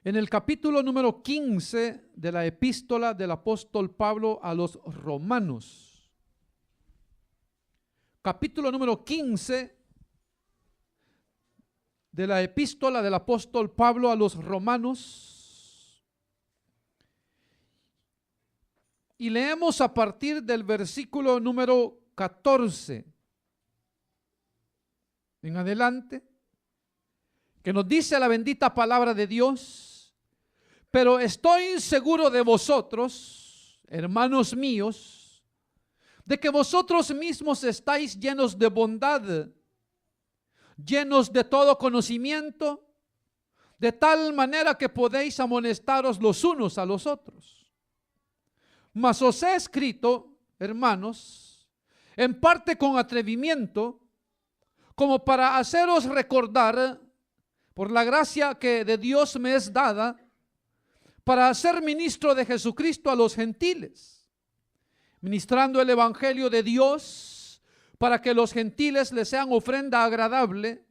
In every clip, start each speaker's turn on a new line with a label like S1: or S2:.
S1: en el capítulo número 15 de la epístola del apóstol Pablo a los romanos. Capítulo número 15 de la epístola del apóstol Pablo a los romanos. Y leemos a partir del versículo número 14 en adelante, que nos dice la bendita palabra de Dios: pero estoy seguro de vosotros, hermanos míos, de que vosotros mismos estáis llenos de bondad, llenos de todo conocimiento, de tal manera que podéis amonestaros los unos a los otros. Mas os he escrito, hermanos, en parte con atrevimiento, como para haceros recordar, por la gracia que de Dios me es dada, para ser ministro de Jesucristo a los gentiles, ministrando el evangelio de Dios, para que los gentiles les sean ofrenda agradable,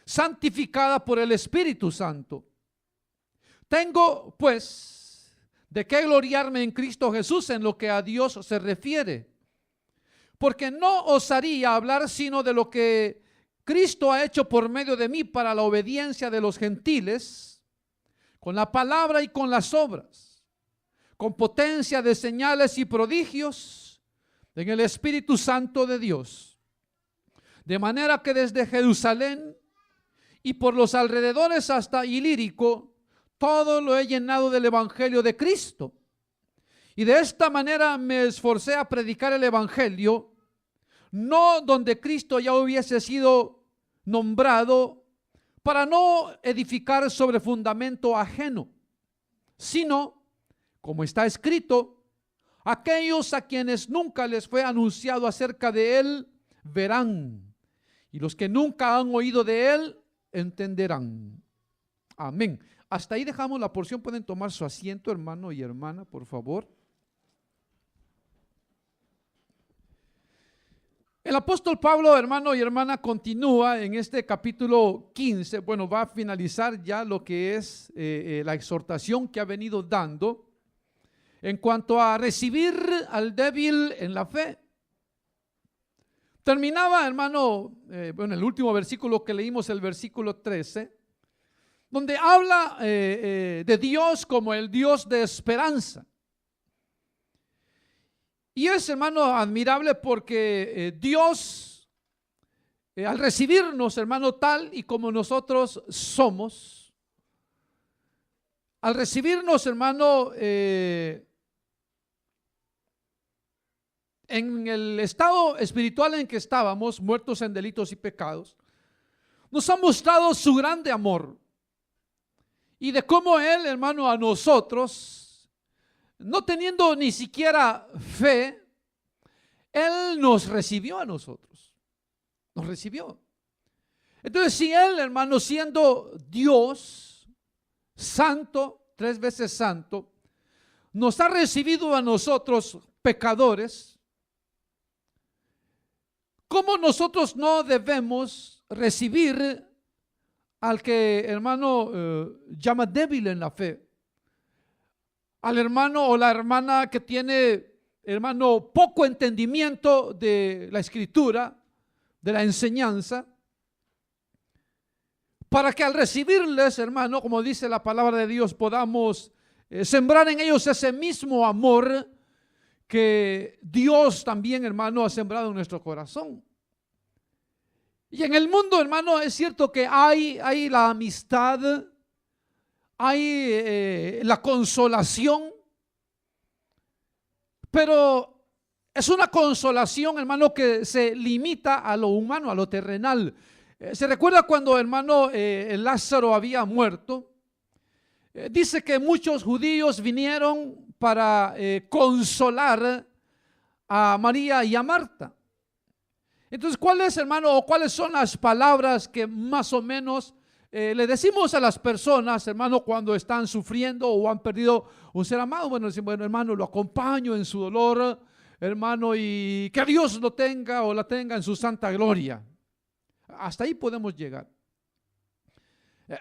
S1: santificada por el Espíritu Santo. Tengo, pues, de qué gloriarme en Cristo Jesús en lo que a Dios se refiere, porque no osaría hablar sino de lo que Cristo ha hecho por medio de mí para la obediencia de los gentiles, con la palabra y con las obras, con potencia de señales y prodigios en el Espíritu Santo de Dios. De manera que desde Jerusalén y por los alrededores hasta Ilírico, todo lo he llenado del evangelio de Cristo. Y de esta manera me esforcé a predicar el evangelio, no donde Cristo ya hubiese sido nombrado, para no edificar sobre fundamento ajeno, sino, como está escrito, aquellos a quienes nunca les fue anunciado acerca de él, verán, y los que nunca han oído de él, entenderán. Amén. Hasta ahí dejamos la porción. Pueden tomar su asiento, hermano y hermana, por favor. El apóstol Pablo, hermano y hermana, continúa en este capítulo 15. Bueno, va a finalizar ya lo que es la exhortación que ha venido dando en cuanto a recibir al débil en la fe. Terminaba, hermano, bueno, el último versículo que leímos, el versículo 13, donde habla de Dios como el Dios de esperanza. Y es, hermano, admirable porque Dios, al recibirnos, hermano, tal y como nosotros somos, al recibirnos, hermano, en el estado espiritual en que estábamos, muertos en delitos y pecados, nos ha mostrado su grande amor y de cómo Él, hermano, a nosotros, no teniendo ni siquiera fe, Él nos recibió a nosotros, nos recibió. Entonces, si Él, hermano, siendo Dios, santo, 3 veces santo, nos ha recibido a nosotros, pecadores, ¿cómo nosotros no debemos recibir al que, hermano, llama débil en la fe? Al hermano o la hermana que tiene, hermano, poco entendimiento de la escritura, de la enseñanza, para que al recibirles, hermano, como dice la palabra de Dios, podamos sembrar en ellos ese mismo amor que Dios también, hermano, ha sembrado en nuestro corazón. Y en el mundo, hermano, es cierto que hay la amistad, hay la consolación, pero es una consolación, hermano, que se limita a lo humano, a lo terrenal. Se recuerda cuando, hermano, Lázaro había muerto. Dice que muchos judíos vinieron para consolar a María y a Marta. Entonces, ¿cuáles, hermano, o cuáles son las palabras que más o menos le decimos a las personas, hermano, cuando están sufriendo o han perdido un ser amado? Bueno, decimos, bueno, hermano, lo acompaño en su dolor, hermano, y que Dios lo tenga o la tenga en su santa gloria. Hasta ahí podemos llegar.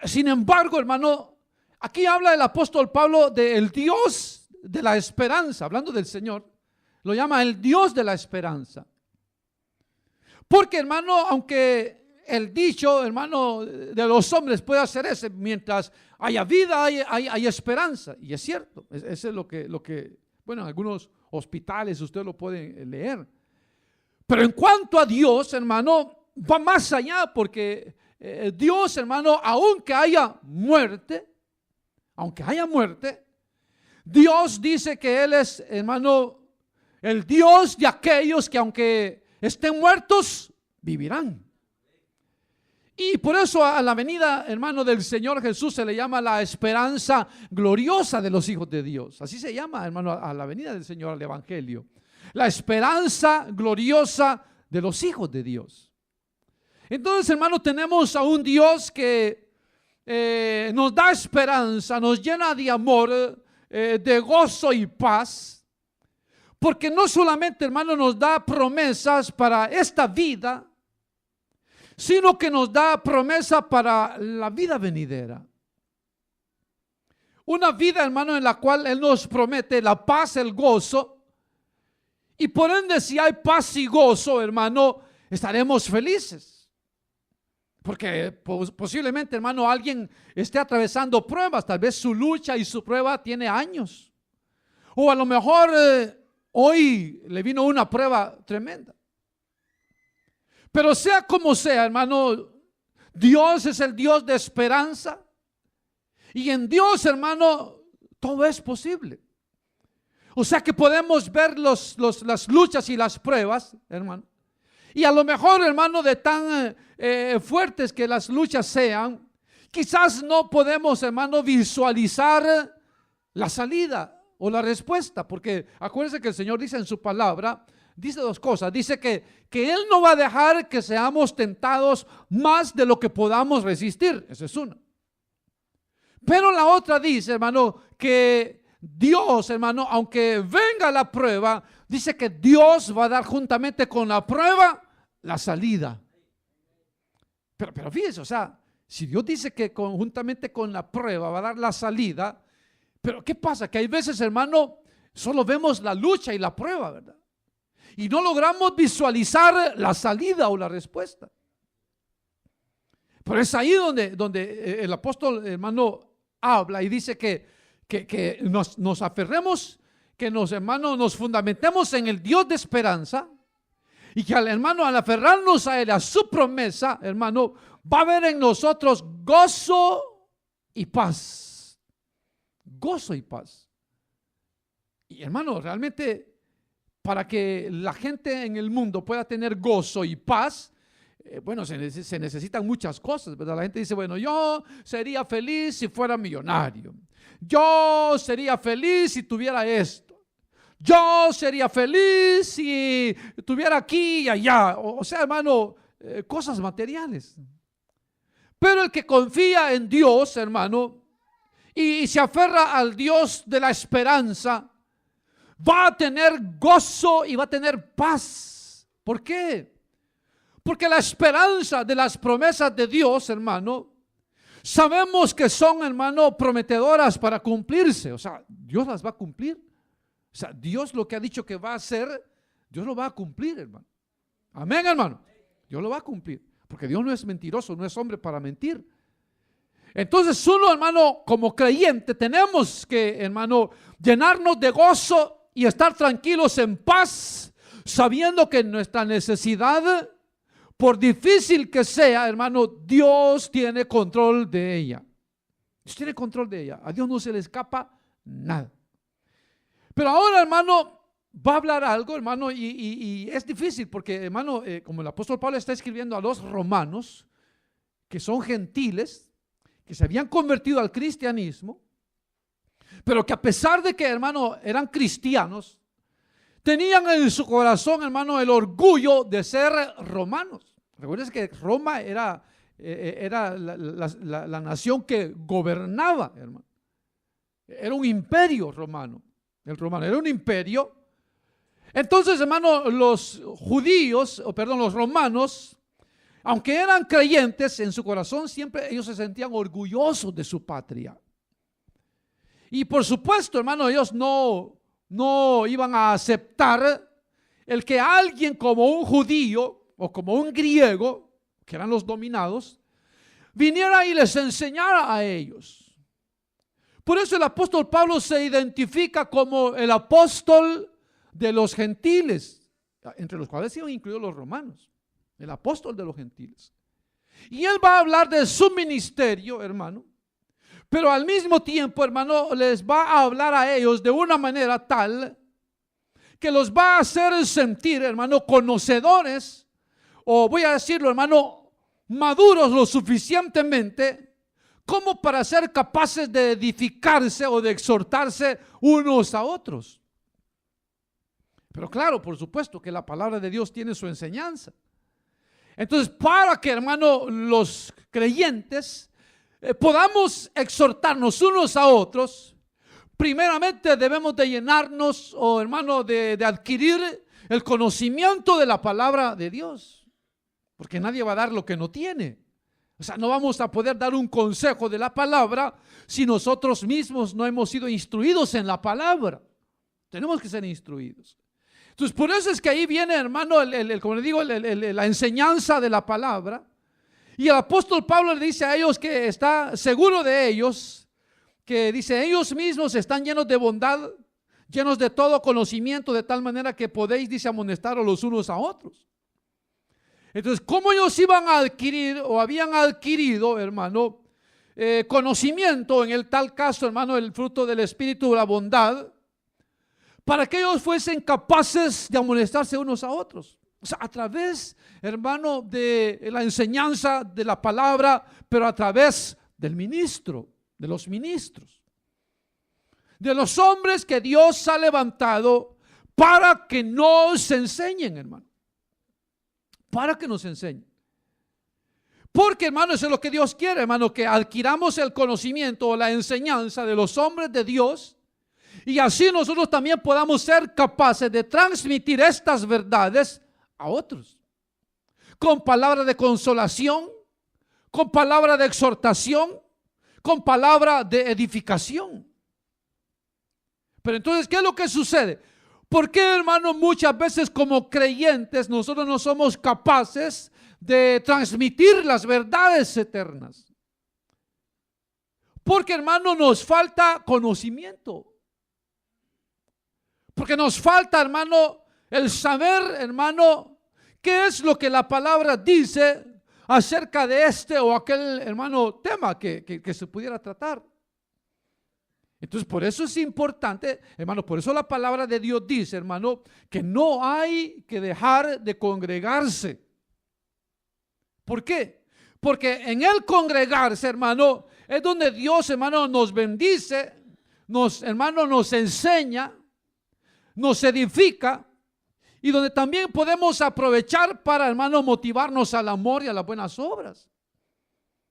S1: Sin embargo, hermano, Aquí habla el apóstol Pablo del Dios de la esperanza, hablando del Señor. Lo llama el Dios de la esperanza. Porque, hermano, aunque el dicho, hermano, de los hombres puede hacer ese, mientras haya vida, hay esperanza. Y es cierto, eso es lo que, bueno, en algunos hospitales usted lo puede leer. Pero en cuanto a Dios, hermano, va más allá, porque Dios, hermano, aunque haya muerte, Dios dice que Él es, hermano, el Dios de aquellos que aunque estén muertos, vivirán. Y por eso a la venida, hermano, del Señor Jesús se le llama la esperanza gloriosa de los hijos de Dios. Así se llama, hermano, a la venida del Señor, al Evangelio. La esperanza gloriosa de los hijos de Dios. Entonces, hermano, tenemos a un Dios que nos da esperanza, nos llena de amor, de gozo y paz, porque no solamente, hermano, nos da promesas para esta vida, sino que nos da promesa para la vida venidera. Una vida, hermano, en la cual Él nos promete la paz, el gozo, y por ende, si hay paz y gozo, hermano, estaremos felices. Porque posiblemente, hermano, alguien esté atravesando pruebas. Tal vez su lucha y su prueba tiene años. O a lo mejor hoy le vino una prueba tremenda. Pero sea como sea, hermano, Dios es el Dios de esperanza. Y en Dios, hermano, todo es posible. O sea que podemos ver las luchas y las pruebas, hermano. Y a lo mejor, hermano, de tan fuertes que las luchas sean, quizás no podemos, hermano, visualizar la salida o la respuesta. Porque acuérdense que el Señor dice en su palabra, dice dos cosas. Dice que Él no va a dejar que seamos tentados más de lo que podamos resistir. Esa es una. Pero la otra dice, hermano, que Dios, hermano, aunque venga la prueba, dice que Dios va a dar juntamente con la prueba la salida. Pero fíjese, o sea, si Dios dice que conjuntamente con la prueba va a dar la salida, pero ¿qué pasa? Que hay veces, hermano, solo vemos la lucha y la prueba, ¿verdad? Y no logramos visualizar la salida o la respuesta. Pero es ahí donde el apóstol, hermano, habla y dice que nos aferremos, que nos fundamentemos en el Dios de esperanza, y que al hermano, al aferrarnos a Él, a su promesa, hermano, va a haber en nosotros gozo y paz. Gozo y paz. Y hermano, realmente para que la gente en el mundo pueda tener gozo y paz, bueno, se necesitan muchas cosas, ¿verdad? La gente dice, bueno, yo sería feliz si fuera millonario. Yo sería feliz si tuviera esto. Yo sería feliz si estuviera aquí y allá. O sea, hermano, cosas materiales. Pero el que confía en Dios, hermano, y se aferra al Dios de la esperanza, va a tener gozo y va a tener paz. ¿Por qué? Porque la esperanza de las promesas de Dios, hermano, sabemos que son, hermano, prometedoras para cumplirse. O sea, Dios las va a cumplir. O sea, Dios lo que ha dicho que va a hacer, Dios lo va a cumplir, hermano. Amén, hermano. Dios lo va a cumplir. Porque Dios no es mentiroso, no es hombre para mentir. Entonces uno, hermano, como creyente, tenemos que, hermano, llenarnos de gozo y estar tranquilos en paz, sabiendo que nuestra necesidad, por difícil que sea, hermano, Dios tiene control de ella. Dios tiene control de ella. A Dios no se le escapa nada. Pero ahora, hermano, va a hablar algo, hermano, y es difícil porque, hermano, como el apóstol Pablo está escribiendo a los romanos, que son gentiles, que se habían convertido al cristianismo, pero que a pesar de que, hermano, eran cristianos, tenían en su corazón, hermano, el orgullo de ser romanos. Recuerden que Roma era la nación que gobernaba, hermano. Era un imperio romano. El romano era un imperio. Entonces, hermano, los romanos, aunque eran creyentes, en su corazón siempre ellos se sentían orgullosos de su patria. Y por supuesto, hermano, ellos no iban a aceptar el que alguien como un judío o como un griego, que eran los dominados, viniera y les enseñara a ellos. Por eso el apóstol Pablo se identifica como el apóstol de los gentiles, entre los cuales iban incluidos los romanos, el apóstol de los gentiles. Y él va a hablar de su ministerio, hermano, pero al mismo tiempo, hermano, les va a hablar a ellos de una manera tal que los va a hacer sentir, hermano, conocedores, o voy a decirlo, hermano, maduros lo suficientemente como para ser capaces de edificarse o de exhortarse unos a otros. Pero claro, por supuesto que la palabra de Dios tiene su enseñanza. Entonces, para que, hermano, los creyentes podamos exhortarnos unos a otros, primeramente debemos de llenarnos, o hermano, de adquirir el conocimiento de la palabra de Dios. Porque nadie va a dar lo que no tiene. O sea, no vamos a poder dar un consejo de la palabra si nosotros mismos no hemos sido instruidos en la palabra. Tenemos que ser instruidos. Entonces, por eso es que ahí viene, hermano, como le digo, la enseñanza de la palabra. Y el apóstol Pablo le dice a ellos que está seguro de ellos, que dice, ellos mismos están llenos de bondad, llenos de todo conocimiento, de tal manera que podéis, dice, amonestar los unos a otros. Entonces, ¿cómo ellos iban a adquirir o habían adquirido, hermano, conocimiento, en el tal caso, hermano, el fruto del Espíritu, la bondad, para que ellos fuesen capaces de amonestarse unos a otros? O sea, a través, hermano, de la enseñanza de la palabra, pero a través del ministro, de los ministros, de los hombres que Dios ha levantado para que nos enseñen, hermano. Para que nos enseñen. Porque, hermano, eso es lo que Dios quiere, hermano, que adquiramos el conocimiento o la enseñanza de los hombres de Dios, y así nosotros también podamos ser capaces de transmitir estas verdades a otros, con palabra de consolación, con palabra de exhortación, con palabra de edificación. Pero entonces, ¿qué es lo que sucede? ¿Por qué, hermano, muchas veces como creyentes nosotros no somos capaces de transmitir las verdades eternas? Porque, hermano, nos falta conocimiento. Porque nos falta, hermano, el saber, hermano, qué es lo que la palabra dice acerca de este o aquel, hermano, tema que se pudiera tratar. Entonces, por eso es importante, hermano, por eso la palabra de Dios dice, hermano, que no hay que dejar de congregarse. ¿Por qué? Porque en el congregarse, hermano, es donde Dios, hermano, nos bendice, hermano, nos enseña, nos edifica, y donde también podemos aprovechar para, hermano, motivarnos al amor y a las buenas obras.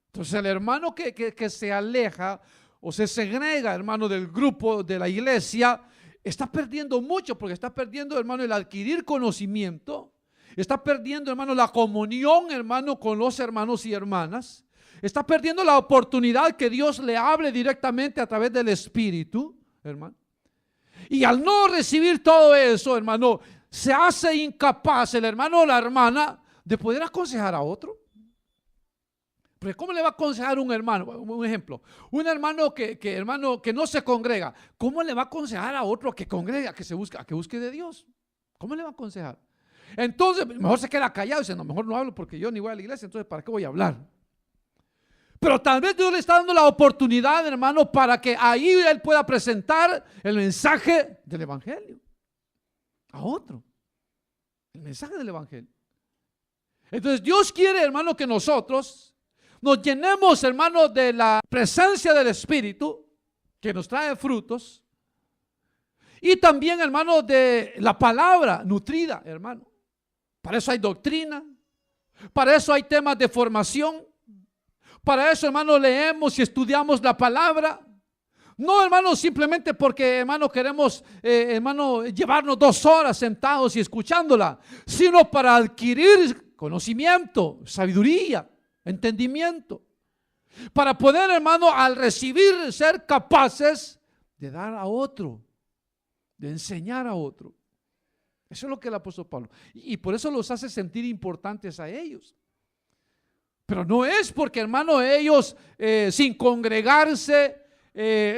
S1: Entonces, el hermano que se aleja o se segrega, hermano, del grupo de la iglesia, está perdiendo mucho, porque está perdiendo, hermano, el adquirir conocimiento, está perdiendo, hermano, la comunión, hermano, con los hermanos y hermanas, está perdiendo la oportunidad que Dios le hable directamente a través del Espíritu, hermano. Y al no recibir todo eso, hermano, se hace incapaz el hermano o la hermana de poder aconsejar a otro. Porque ¿cómo le va a aconsejar un hermano? Un ejemplo, un hermano hermano que no se congrega, ¿cómo le va a aconsejar a otro que congrega, que busque de Dios? ¿Cómo le va a aconsejar? Entonces, mejor se queda callado y dice, no, mejor no hablo porque yo ni voy a la iglesia, entonces ¿para qué voy a hablar? Pero tal vez Dios le está dando la oportunidad, hermano, para que ahí él pueda presentar el mensaje del evangelio a otro. El mensaje del evangelio. Entonces Dios quiere, hermano, que nosotros nos llenemos, hermano, de la presencia del Espíritu que nos trae frutos, y también, hermano, de la palabra nutrida, hermano. Para eso hay doctrina, para eso hay temas de formación, para eso, hermano, leemos y estudiamos la palabra. No, hermano, simplemente porque, hermano, queremos, hermano, llevarnos 2 horas sentados y escuchándola, sino para adquirir conocimiento, sabiduría, entendimiento, para poder, hermano, al recibir, ser capaces de dar a otro, de enseñar a otro. Eso es lo que el apóstol Pablo, y por eso los hace sentir importantes a ellos. Pero no es porque, hermano, ellos sin congregarse,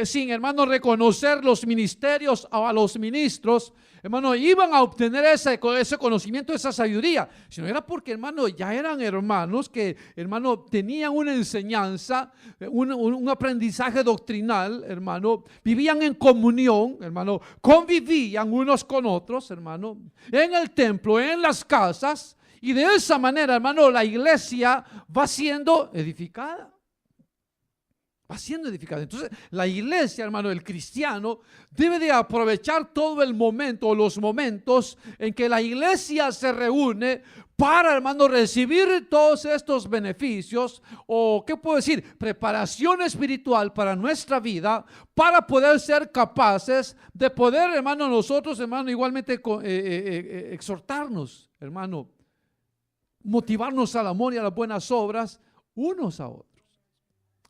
S1: sin, hermano, reconocer los ministerios o a los ministros, hermano, iban a obtener ese conocimiento, esa sabiduría, sino era porque, hermano, ya eran hermanos que, hermano, tenían una enseñanza, un aprendizaje doctrinal, hermano, vivían en comunión, hermano, convivían unos con otros, hermano, en el templo, en las casas. Y de esa manera, hermano, la iglesia va siendo edificada. Va siendo edificada. Entonces, la iglesia, hermano, el cristiano, debe de aprovechar todo el momento o los momentos en que la iglesia se reúne para, hermano, recibir todos estos beneficios o, ¿qué puedo decir? Preparación espiritual para nuestra vida, para poder ser capaces de poder, hermano, nosotros, hermano, igualmente exhortarnos, hermano, motivarnos al amor y a las buenas obras unos a otros.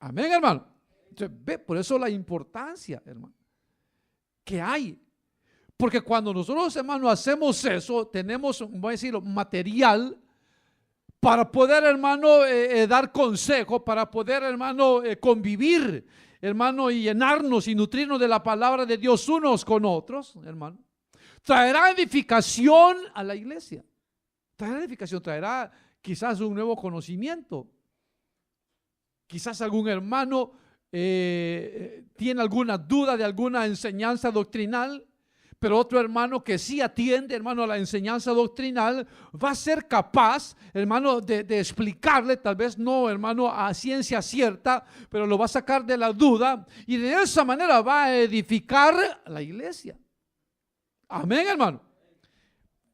S1: Amén, hermano. Entonces, ve, por eso la importancia, hermano, que hay. Porque cuando nosotros, hermano, hacemos eso, tenemos, voy a decirlo, material para poder, hermano, dar consejo, para poder, hermano, convivir, hermano, y llenarnos y nutrirnos de la palabra de Dios unos con otros, hermano. Traerá edificación a la iglesia. Traerá edificación, traerá quizás un nuevo conocimiento. Quizás algún hermano tiene alguna duda de alguna enseñanza doctrinal, pero otro hermano que sí atiende, hermano, a la enseñanza doctrinal, va a ser capaz, hermano, de explicarle, tal vez no, hermano, a ciencia cierta, pero lo va a sacar de la duda y de esa manera va a edificar la iglesia. Amén, hermano.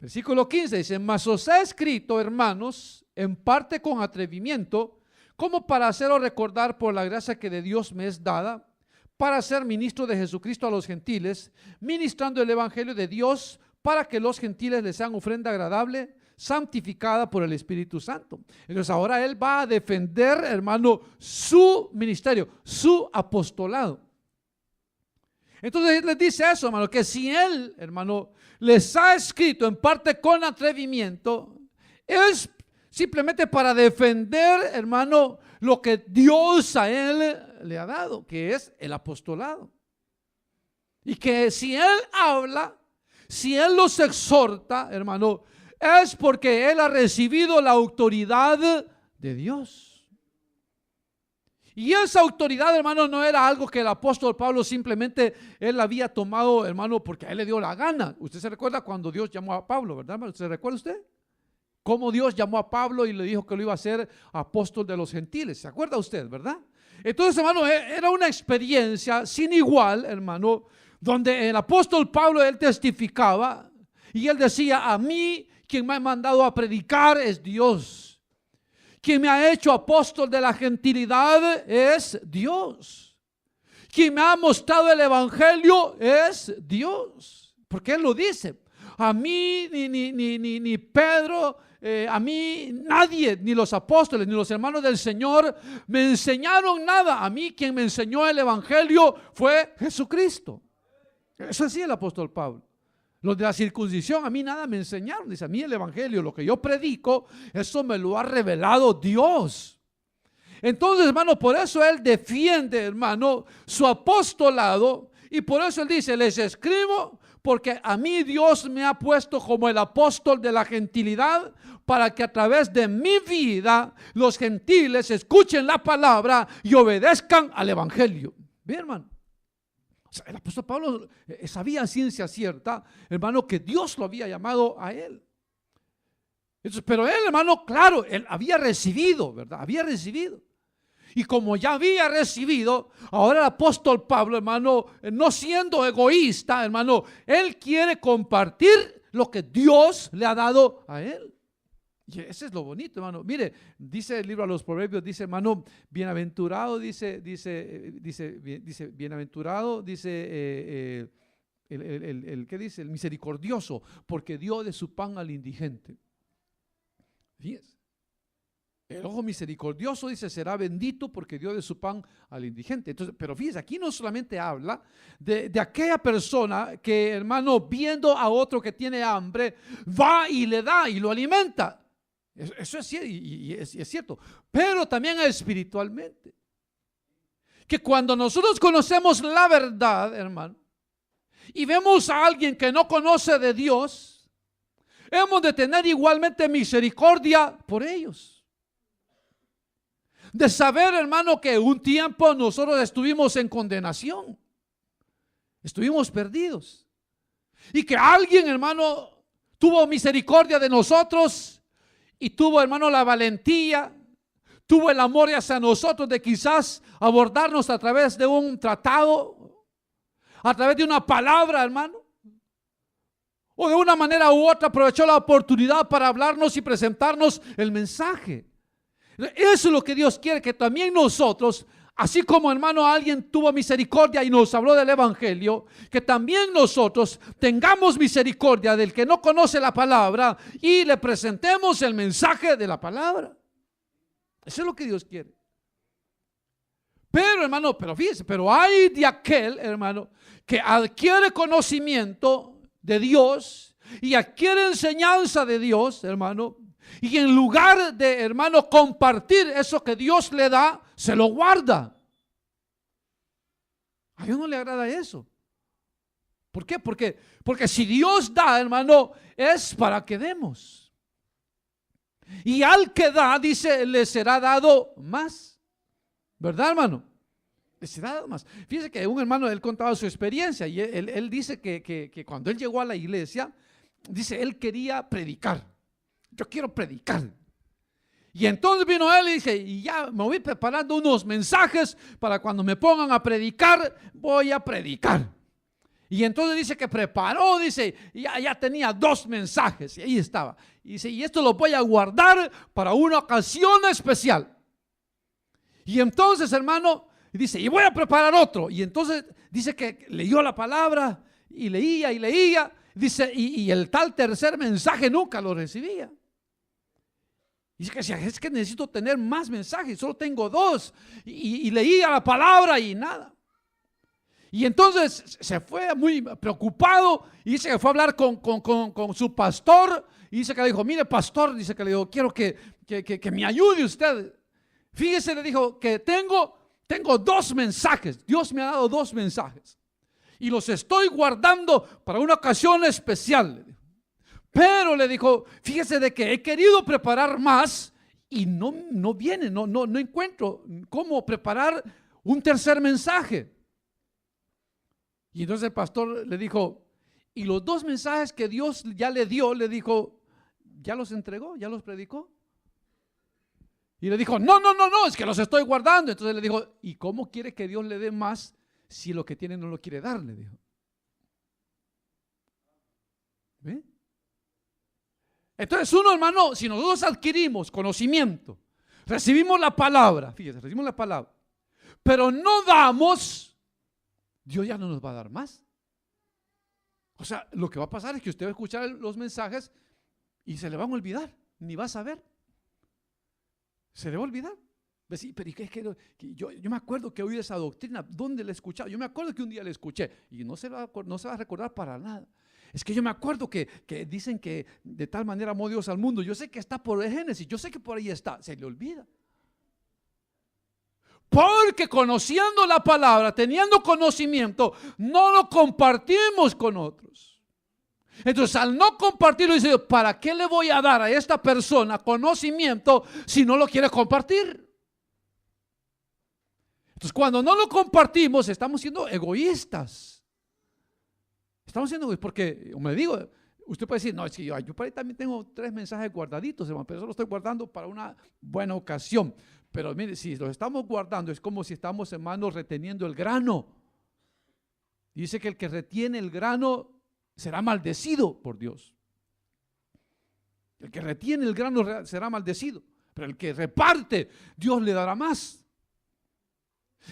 S1: Versículo 15 dice: mas os he escrito, hermanos, en parte con atrevimiento, como para haceros recordar por la gracia que de Dios me es dada, para ser ministro de Jesucristo a los gentiles, ministrando el evangelio de Dios, para que los gentiles les sean ofrenda agradable, santificada por el Espíritu Santo. Entonces ahora él va a defender, hermano, su ministerio, su apostolado. Entonces él les dice eso, hermano, que si él, hermano, les ha escrito en parte con atrevimiento, es simplemente para defender, hermano, lo que Dios a él le ha dado, que es el apostolado. Y que si él habla, si él los exhorta, hermano, es porque él ha recibido la autoridad de Dios. Y esa autoridad, hermano, no era algo que el apóstol Pablo simplemente él había tomado, hermano, porque a él le dio la gana. Usted se recuerda cuando Dios llamó a Pablo, ¿verdad, hermano? ¿Se recuerda usted? Cómo Dios llamó a Pablo y le dijo que lo iba a hacer apóstol de los gentiles. ¿Se acuerda usted, verdad? Entonces, hermano, era una experiencia sin igual, hermano, donde el apóstol Pablo, él testificaba y él decía: a mí quien me ha mandado a predicar es Dios. Quien me ha hecho apóstol de la gentilidad es Dios. Quien me ha mostrado el evangelio es Dios. Porque él lo dice. A mí ni Pedro, a mí nadie, ni los apóstoles, ni los hermanos del Señor me enseñaron nada. A mí quien me enseñó el evangelio fue Jesucristo. Eso decía el apóstol Pablo. Los de la circuncisión a mí nada me enseñaron. Dice: a mí el evangelio, lo que yo predico, eso me lo ha revelado Dios. Entonces, hermano, por eso él defiende, hermano, su apostolado. Y por eso él dice: les escribo porque a mí Dios me ha puesto como el apóstol de la gentilidad, para que a través de mi vida los gentiles escuchen la palabra y obedezcan al evangelio. Bien, hermano. O sea, el apóstol Pablo sabía a ciencia cierta, hermano, que Dios lo había llamado a él. Entonces, pero él, hermano, claro, él había recibido, ¿verdad? Había recibido. Y como ya había recibido, ahora el apóstol Pablo, hermano, no siendo egoísta, hermano, él quiere compartir lo que Dios le ha dado a él. Y ese es lo bonito, hermano. Mire, dice el libro de los Proverbios, dice, hermano, bienaventurado, dice, bienaventurado, dice, ¿qué dice? El misericordioso, porque dio de su pan al indigente. Fíjense. El ojo misericordioso, dice, será bendito porque dio de su pan al indigente. Entonces, pero fíjese, aquí no solamente habla de aquella persona que, hermano, viendo a otro que tiene hambre, va y le da y lo alimenta. Eso es cierto, y es cierto. Pero también espiritualmente. Que cuando nosotros conocemos la verdad, hermano, y vemos a alguien que no conoce de Dios, hemos de tener igualmente misericordia por ellos. De saber, hermano, que un tiempo nosotros estuvimos en condenación, estuvimos perdidos, y que alguien, hermano, tuvo misericordia de nosotros y tuvo, hermano, la valentía, tuvo el amor hacia nosotros de quizás abordarnos a través de un tratado, a través de una palabra, hermano, o de una manera u otra aprovechó la oportunidad para hablarnos y presentarnos el mensaje. Eso es lo que Dios quiere, que también nosotros, así como, hermano, alguien tuvo misericordia y nos habló del evangelio, que también nosotros tengamos misericordia del que no conoce la palabra y le presentemos el mensaje de la palabra. Eso es lo que Dios quiere. Pero, hermano, pero fíjese, pero hay de aquel, hermano, que adquiere conocimiento de Dios y adquiere enseñanza de Dios, hermano, y en lugar de, hermano, compartir eso que Dios le da, se lo guarda. A Dios no le agrada eso. ¿Por qué? Porque si Dios da, hermano, es para que demos. Y al que da, dice, le será dado más. ¿Verdad, hermano? Le será dado más. Fíjese que un hermano, él contaba su experiencia y él dice que cuando él llegó a la iglesia, dice, él quería predicar. Yo quiero predicar. Y entonces vino él y dice, y ya me voy preparando unos mensajes para cuando me pongan a predicar, voy a predicar. Y entonces dice que preparó, dice, ya tenía 2 mensajes y ahí estaba. Y dice, y esto lo voy a guardar para una ocasión especial. Y entonces, hermano, dice, y voy a preparar otro. Y entonces dice que leyó la palabra y leía. Dice, y el tal tercer mensaje nunca lo recibía. Dice que es que necesito tener más mensajes, solo tengo 2. Y leía la palabra y nada. Y entonces se fue muy preocupado y dice que fue a hablar con su pastor. Y dice que le dijo, mire pastor, dice que le dijo, quiero que me ayude usted. Fíjese, le dijo que tengo 2 mensajes. Dios me ha dado 2 mensajes. Y los estoy guardando para una ocasión especial. Pero le dijo, fíjese de que he querido preparar más y no viene, no encuentro cómo preparar un tercer mensaje. Y entonces el pastor le dijo, y los 2 mensajes que Dios ya le dio, le dijo, ¿ya los entregó? ¿Ya los predicó? Y le dijo, no, es que los estoy guardando. Entonces le dijo, ¿y cómo quiere que Dios le dé más si lo que tiene no lo quiere dar? Le dijo. ¿Ve? Entonces uno, hermano, si nosotros adquirimos conocimiento, recibimos la palabra, fíjese, recibimos la palabra, pero no damos, Dios ya no nos va a dar más. O sea, lo que va a pasar es que usted va a escuchar los mensajes y se le van a olvidar, ni va a saber. Se le va a olvidar. Pero es que yo me acuerdo que oí esa doctrina, ¿dónde la he escuchado? Yo me acuerdo que un día la escuché y no se va a recordar para nada. Es que yo me acuerdo que dicen que de tal manera amó Dios al mundo. Yo sé que está por Génesis, yo sé que por ahí está, se le olvida. Porque conociendo la palabra, teniendo conocimiento, no lo compartimos con otros. Entonces, al no compartirlo, dice, ¿para qué le voy a dar a esta persona conocimiento si no lo quiere compartir? Entonces, cuando no lo compartimos, estamos siendo egoístas. Estamos siendo egoístas porque, como le digo, usted puede decir, no, es que yo por ahí también tengo 3 mensajes guardaditos, hermano, pero eso lo estoy guardando para una buena ocasión. Pero mire, si los estamos guardando, es como si estamos, hermanos, reteniendo el grano. Dice que el que retiene el grano será maldecido por Dios. El que retiene el grano será maldecido, pero el que reparte, Dios le dará más.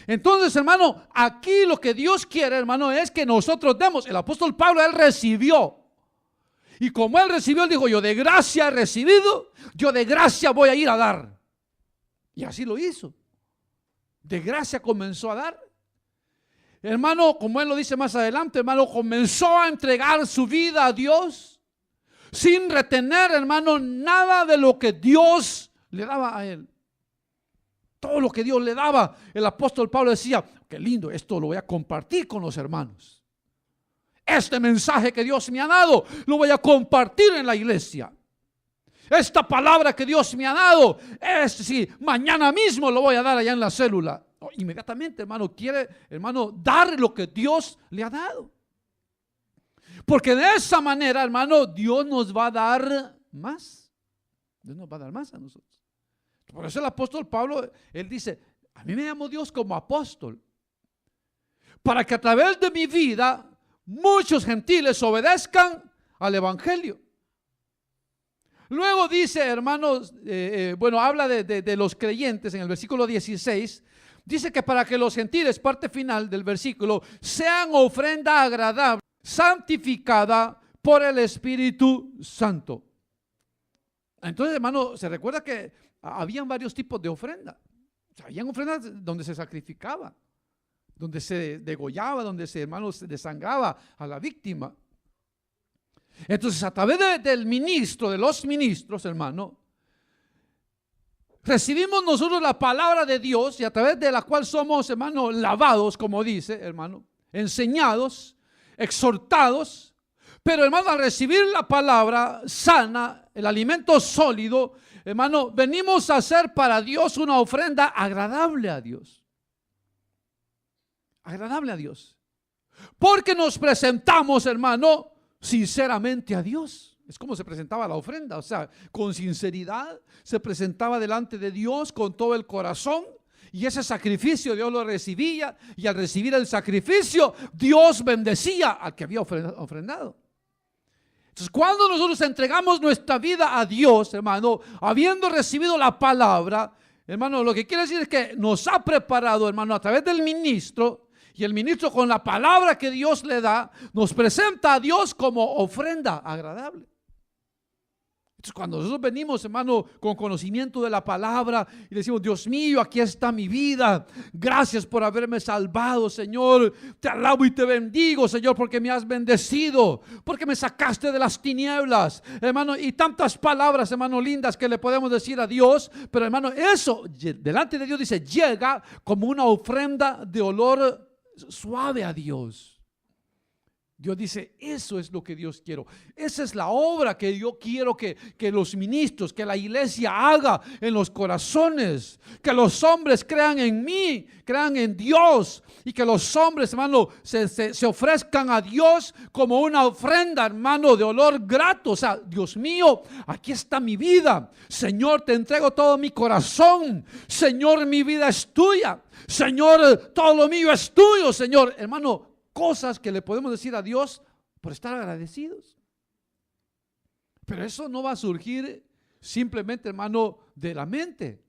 S1: Entonces, hermano, aquí lo que Dios quiere, hermano, es que nosotros demos. El apóstol Pablo, él recibió. Y como él recibió, él dijo, yo de gracia he recibido, yo de gracia voy a ir a dar. Y así lo hizo. De gracia comenzó a dar. Hermano, como él lo dice más adelante, hermano, comenzó a entregar su vida a Dios sin retener, hermano, nada de lo que Dios le daba a él. Todo lo que Dios le daba, el apóstol Pablo decía, qué lindo, esto lo voy a compartir con los hermanos. Este mensaje que Dios me ha dado, lo voy a compartir en la iglesia. Esta palabra que Dios me ha dado, mañana mismo lo voy a dar allá en la célula. Inmediatamente, hermano, quiere, hermano, dar lo que Dios le ha dado. Porque de esa manera, hermano, Dios nos va a dar más. Dios nos va a dar más a nosotros. Por eso el apóstol Pablo, él dice, a mí me llamó Dios como apóstol, para que a través de mi vida muchos gentiles obedezcan al evangelio. Luego dice, hermanos, habla de los creyentes en el versículo 16. Dice que para que los gentiles, parte final del versículo, sean ofrenda agradable, santificada por el Espíritu Santo. Entonces, hermano, se recuerda que habían varios tipos de ofrenda. O sea, habían ofrendas donde se sacrificaba, donde se degollaba, donde se desangraba a la víctima. Entonces, a través del ministro, de los ministros, hermano, recibimos nosotros la palabra de Dios, y a través de la cual somos, hermano, lavados, como dice, hermano, enseñados, exhortados. Pero, hermano, al recibir la palabra sana, el alimento sólido, hermano, venimos a hacer para Dios una ofrenda agradable a Dios. Agradable a Dios. Porque nos presentamos, hermano, sinceramente a Dios. Es como se presentaba la ofrenda, o sea, con sinceridad se presentaba delante de Dios con todo el corazón, y ese sacrificio Dios lo recibía, y al recibir el sacrificio Dios bendecía al que había ofrendado. Entonces, cuando nosotros entregamos nuestra vida a Dios, hermano, habiendo recibido la palabra, hermano, lo que quiere decir es que nos ha preparado, hermano, a través del ministro, y el ministro con la palabra que Dios le da, nos presenta a Dios como ofrenda agradable. Entonces, cuando nosotros venimos, hermano, con conocimiento de la palabra y decimos, Dios mío, aquí está mi vida, gracias por haberme salvado, Señor, te alabo y te bendigo, Señor, porque me has bendecido, porque me sacaste de las tinieblas, hermano, y tantas palabras, hermano, lindas que le podemos decir a Dios. Pero, hermano, eso delante de Dios, dice, llega como una ofrenda de olor suave a Dios. Dios dice, eso es lo que Dios quiere. Esa es la obra que yo quiero que los ministros, que la iglesia haga en los corazones. Que los hombres crean en mí, crean en Dios. Y que los hombres, hermano, se ofrezcan a Dios como una ofrenda, hermano, de olor grato. O sea, Dios mío, aquí está mi vida. Señor, te entrego todo mi corazón. Señor, mi vida es tuya. Señor, todo lo mío es tuyo, Señor. Hermano, cosas que le podemos decir a Dios por estar agradecidos. Pero eso no va a surgir simplemente, hermano, de la mente.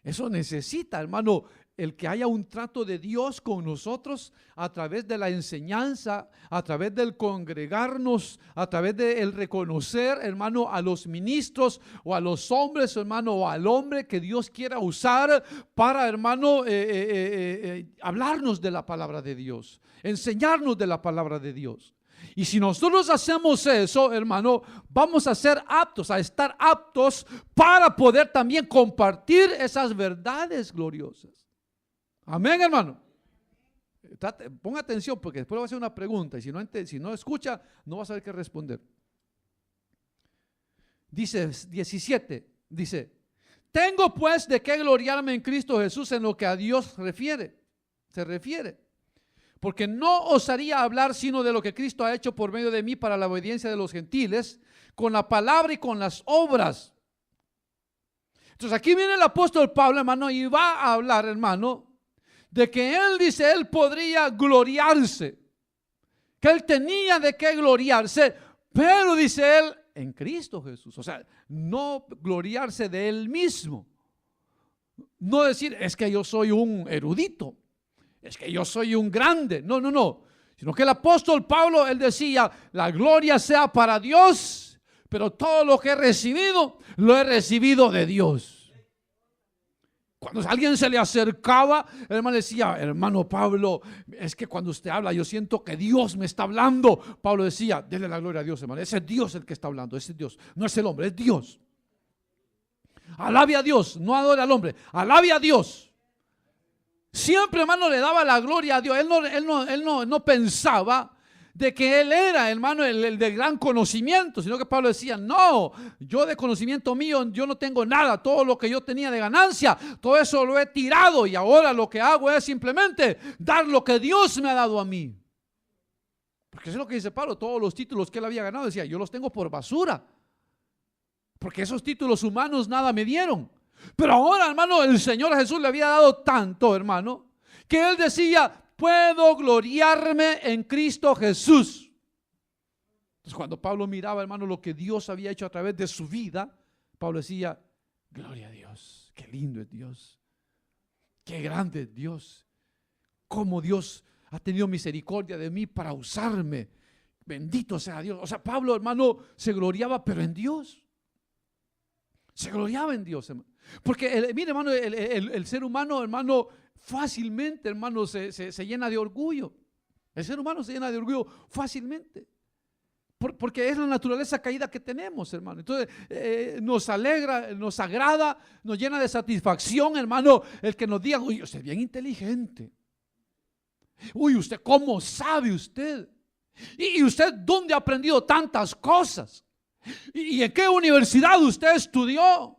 S1: Eso necesita, hermano, el que haya un trato de Dios con nosotros a través de la enseñanza, a través del congregarnos, a través del reconocer, hermano, a los ministros o a los hombres, hermano, o al hombre que Dios quiera usar para, hermano, hablarnos de la palabra de Dios, enseñarnos de la palabra de Dios. Y si nosotros hacemos eso, hermano, vamos a ser aptos, a estar aptos para poder también compartir esas verdades gloriosas. Amén, hermano. Ponga atención, porque después le voy a hacer una pregunta, y si no escucha, no va a saber qué responder. Dice 17, dice, tengo pues de qué gloriarme en Cristo Jesús en lo que a Dios se refiere. Porque no osaría hablar sino de lo que Cristo ha hecho por medio de mí para la obediencia de los gentiles, con la palabra y con las obras. Entonces aquí viene el apóstol Pablo, hermano, y va a hablar, hermano, de que él dice, él podría gloriarse, que él tenía de qué gloriarse, pero dice él, en Cristo Jesús. O sea, no gloriarse de él mismo, no decir, es que yo soy un erudito, es que yo soy un grande, no, sino que el apóstol Pablo, él decía, la gloria sea para Dios, pero todo lo que he recibido, lo he recibido de Dios. Cuando alguien se le acercaba, el hermano decía, hermano Pablo, es que cuando usted habla, yo siento que Dios me está hablando. Pablo decía, denle la gloria a Dios, hermano. Ese es Dios el que está hablando, ese es Dios. No es el hombre, es Dios. Alabe a Dios, no adore al hombre, alabe a Dios. Siempre, hermano, le daba la gloria a Dios. Él no pensaba de que él era, hermano, el de gran conocimiento, sino que Pablo decía, no, yo de conocimiento mío, yo no tengo nada. Todo lo que yo tenía de ganancia, todo eso lo he tirado, y ahora lo que hago es simplemente dar lo que Dios me ha dado a mí. Porque eso es lo que dice Pablo. Todos los títulos que él había ganado, decía, yo los tengo por basura, porque esos títulos humanos nada me dieron. Pero ahora, hermano, el Señor Jesús le había dado tanto, hermano, que él decía, puedo gloriarme en Cristo Jesús. Entonces, cuando Pablo miraba, hermano, lo que Dios había hecho a través de su vida, Pablo decía, gloria a Dios, qué lindo es Dios, qué grande es Dios, cómo Dios ha tenido misericordia de mí para usarme, bendito sea Dios. O sea, Pablo, hermano, se gloriaba, pero en Dios. Se gloriaba en Dios, hermano. Porque, mire, hermano, el ser humano, hermano, fácilmente, hermano, se llena de orgullo. El ser humano se llena de orgullo fácilmente. Porque es la naturaleza caída que tenemos, hermano. Entonces, nos alegra, nos agrada, nos llena de satisfacción, hermano, el que nos digan, uy, usted es bien inteligente. Uy, usted, ¿cómo sabe usted? ¿Y usted dónde ha aprendido tantas cosas? ¿Y en qué universidad usted estudió?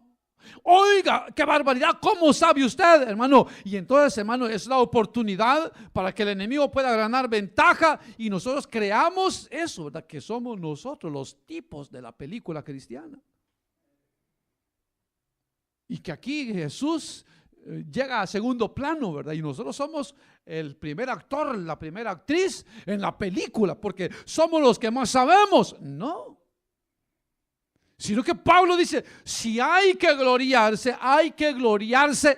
S1: Oiga, qué barbaridad, ¿cómo sabe usted, hermano? Y entonces, hermano, es la oportunidad para que el enemigo pueda ganar ventaja y nosotros creamos eso, ¿verdad? Que somos nosotros los tipos de la película cristiana. Y que aquí Jesús llega a segundo plano, ¿verdad? Y nosotros somos el primer actor, la primera actriz en la película, porque somos los que más sabemos. No. Sino que Pablo dice, si hay que gloriarse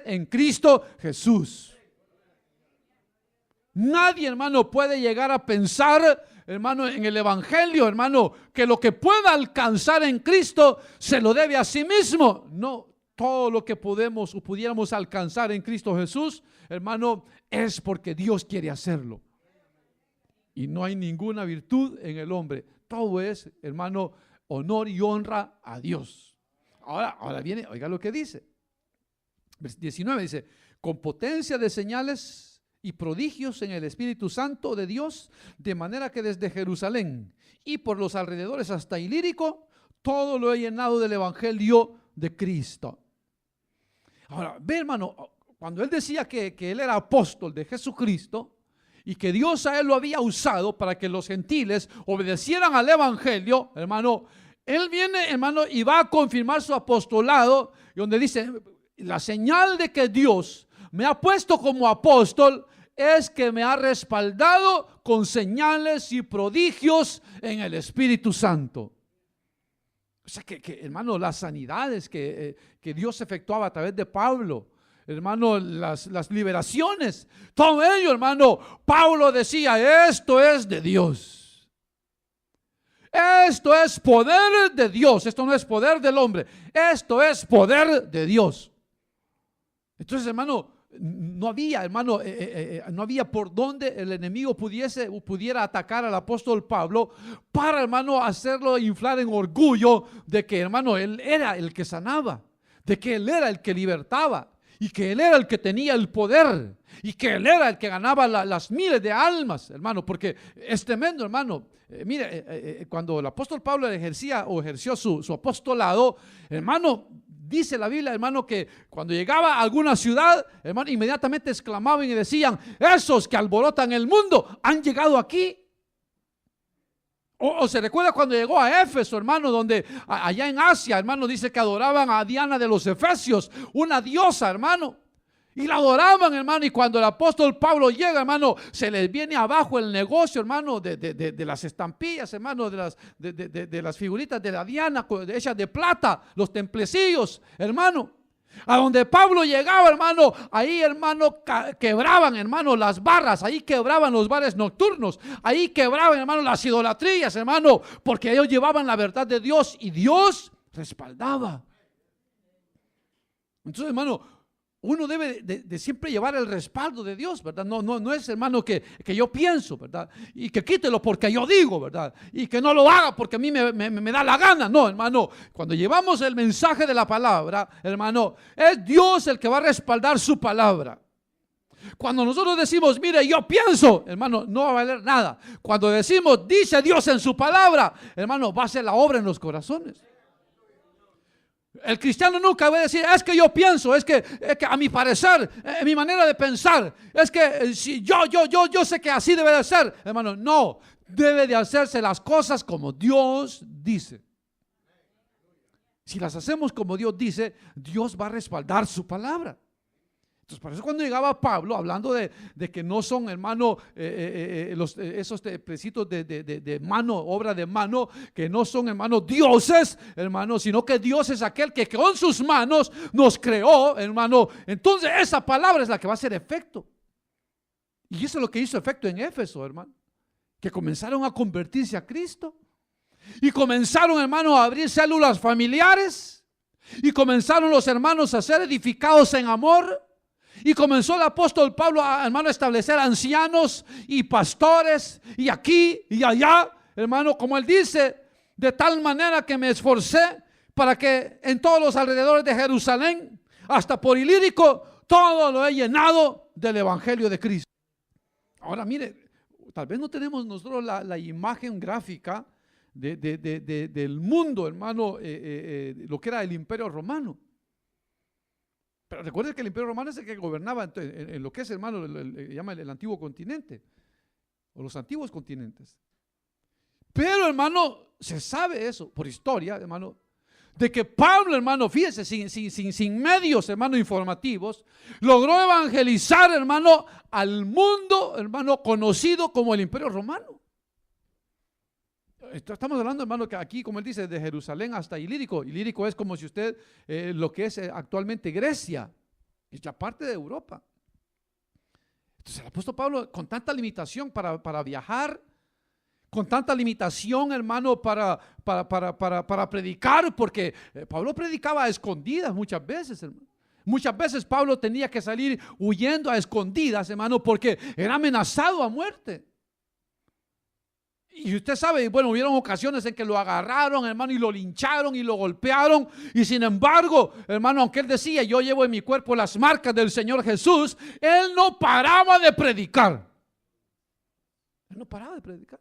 S1: en Cristo Jesús. Nadie, hermano, puede llegar a pensar, hermano, en el evangelio, hermano, que lo que pueda alcanzar en Cristo se lo debe a sí mismo. No, todo lo que pudiéramos alcanzar en Cristo Jesús, hermano, es porque Dios quiere hacerlo. Y no hay ninguna virtud en el hombre. Todo es, hermano, honor y honra a Dios. Ahora viene, oiga lo que dice. Versículo 19 dice, con potencia de señales y prodigios en el Espíritu Santo de Dios, de manera que desde Jerusalén y por los alrededores hasta Ilírico, todo lo he llenado del Evangelio de Cristo. Ahora, ve, hermano, cuando él decía que él era apóstol de Jesucristo, y que Dios a él lo había usado para que los gentiles obedecieran al evangelio, hermano, él viene, hermano, y va a confirmar su apostolado, donde dice, la señal de que Dios me ha puesto como apóstol es que me ha respaldado con señales y prodigios en el Espíritu Santo. O sea que hermano, las sanidades que Dios efectuaba a través de Pablo, hermano, las liberaciones, todo ello, hermano, Pablo decía, esto es de Dios. Esto es poder de Dios, esto no es poder del hombre, esto es poder de Dios. Entonces, hermano, no había, hermano, no había por donde el enemigo pudiera atacar al apóstol Pablo para, hermano, hacerlo inflar en orgullo de que, hermano, él era el que sanaba, de que él era el que libertaba, y que él era el que tenía el poder, y que él era el que ganaba las miles de almas, hermano, porque es tremendo, hermano. Mire, cuando el apóstol Pablo ejerció su apostolado, hermano, dice la Biblia, hermano, que cuando llegaba a alguna ciudad, hermano, inmediatamente exclamaban y decían, esos que alborotan el mundo han llegado aquí. O se recuerda cuando llegó a Éfeso, hermano, donde allá en Asia, hermano, dice que adoraban a Diana de los Efesios, una diosa, hermano, y la adoraban, hermano, y cuando el apóstol Pablo llega, hermano, se les viene abajo el negocio, hermano, de las estampillas, hermano, de las figuritas de la Diana hechas de plata, los templecillos, hermano. A donde Pablo llegaba, hermano, ahí, hermano, quebraban, hermano, las barras, ahí quebraban los bares nocturnos, ahí quebraban, hermano, las idolatrías, hermano, porque ellos llevaban la verdad de Dios y Dios respaldaba. Entonces, hermano, uno debe de siempre llevar el respaldo de Dios, ¿verdad? No es, hermano, que yo pienso, ¿verdad? Y que quítelo porque yo digo, ¿verdad? Y que no lo haga porque a mí me da la gana. No, hermano, cuando llevamos el mensaje de la palabra, hermano, es Dios el que va a respaldar su palabra. Cuando nosotros decimos, mire, yo pienso, hermano, no va a valer nada. Cuando decimos, dice Dios en su palabra, hermano, va a ser la obra en los corazones. El cristiano nunca va a decir, es que yo pienso, es que a mi parecer, mi manera de pensar, es que si yo sé que así debe de ser. Hermano, no, debe de hacerse las cosas como Dios dice. Si las hacemos como Dios dice, Dios va a respaldar su palabra. Entonces, por eso cuando llegaba Pablo hablando de que no son, hermano, esos precitos de mano, obra de mano, que no son, hermano, dioses, hermano, sino que Dios es aquel que con sus manos nos creó, hermano. Entonces esa palabra es la que va a hacer efecto. Y eso es lo que hizo efecto en Éfeso, hermano, que comenzaron a convertirse a Cristo y comenzaron, hermano, a abrir células familiares y comenzaron los hermanos a ser edificados en amor. Y comenzó el apóstol Pablo hermano, a establecer ancianos y pastores y aquí y allá, hermano, como él dice, de tal manera que me esforcé para que en todos los alrededores de Jerusalén, hasta por Ilírico, todo lo he llenado del evangelio de Cristo. Ahora mire, tal vez no tenemos nosotros la imagen gráfica del mundo, hermano, lo que era el imperio romano. Pero recuerden que el imperio romano es el que gobernaba en lo que es, hermano, llama el antiguo continente, o los antiguos continentes. Pero, hermano, se sabe eso, por historia, hermano, de que Pablo, hermano, fíjese, sin medios, hermano, informativos, logró evangelizar, hermano, al mundo, hermano, conocido como el imperio romano. Estamos hablando, hermano, que aquí, como él dice, de Jerusalén hasta Ilírico. Ilírico es como si usted, lo que es actualmente Grecia, es ya parte de Europa. Entonces el apóstol Pablo, con tanta limitación para viajar, con tanta limitación, hermano, para predicar, porque Pablo predicaba a escondidas muchas veces, hermano. Muchas veces Pablo tenía que salir huyendo a escondidas, hermano, porque era amenazado a muerte. Y usted sabe, bueno, hubieron ocasiones en que lo agarraron, hermano, y lo lincharon y lo golpearon. Y sin embargo, hermano, aunque él decía, yo llevo en mi cuerpo las marcas del Señor Jesús, él no paraba de predicar. Él no paraba de predicar.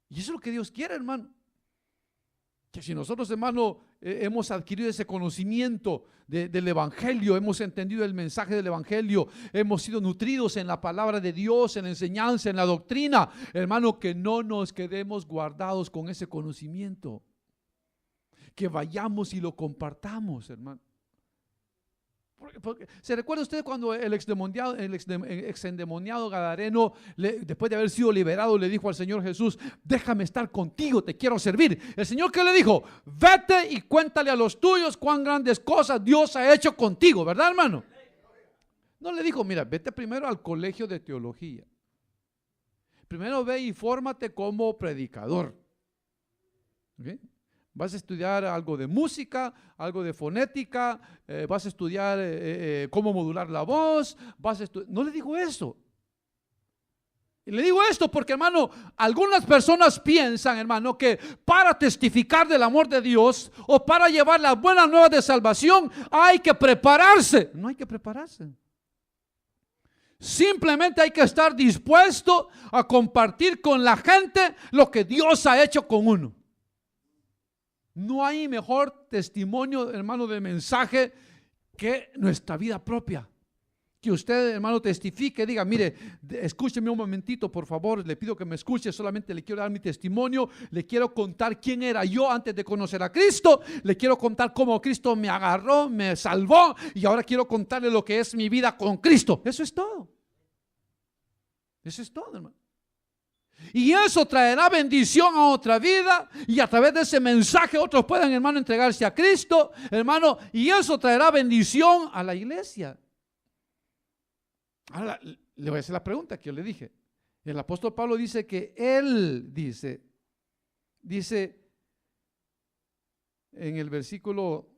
S1: Y eso es lo que Dios quiere, hermano. Que si nosotros, hermano, hemos adquirido ese conocimiento del Evangelio, hemos entendido el mensaje del Evangelio, hemos sido nutridos en la palabra de Dios, en la enseñanza, en la doctrina, hermano, que no nos quedemos guardados con ese conocimiento, que vayamos y lo compartamos, hermano. Porque, ¿se recuerda usted cuando el exendemoniado gadareno, después de haber sido liberado, le dijo al Señor Jesús, déjame estar contigo, te quiero servir? El Señor, ¿qué le dijo? Vete y cuéntale a los tuyos cuán grandes cosas Dios ha hecho contigo, ¿verdad, hermano? No le dijo, mira, vete primero al colegio de teología. Primero ve y fórmate como predicador. ¿Okay? Vas a estudiar algo de música, algo de fonética, vas a estudiar cómo modular la voz, no le digo eso. Y le digo esto porque, hermano, algunas personas piensan, hermano, que para testificar del amor de Dios o para llevar las buenas nuevas de salvación hay que prepararse. No hay que prepararse. Simplemente hay que estar dispuesto a compartir con la gente lo que Dios ha hecho con uno. No hay mejor testimonio, hermano, de mensaje que nuestra vida propia. Que usted, hermano, testifique, diga, mire, escúcheme un momentito, por favor, le pido que me escuche, solamente le quiero dar mi testimonio, le quiero contar quién era yo antes de conocer a Cristo, le quiero contar cómo Cristo me agarró, me salvó, y ahora quiero contarle lo que es mi vida con Cristo. Eso es todo. Eso es todo, hermano. Y eso traerá bendición a otra vida, y a través de ese mensaje otros pueden, hermano, entregarse a Cristo, hermano, y eso traerá bendición a la iglesia. Ahora le voy a hacer la pregunta que yo le dije. El apóstol Pablo dice que él dice en el versículo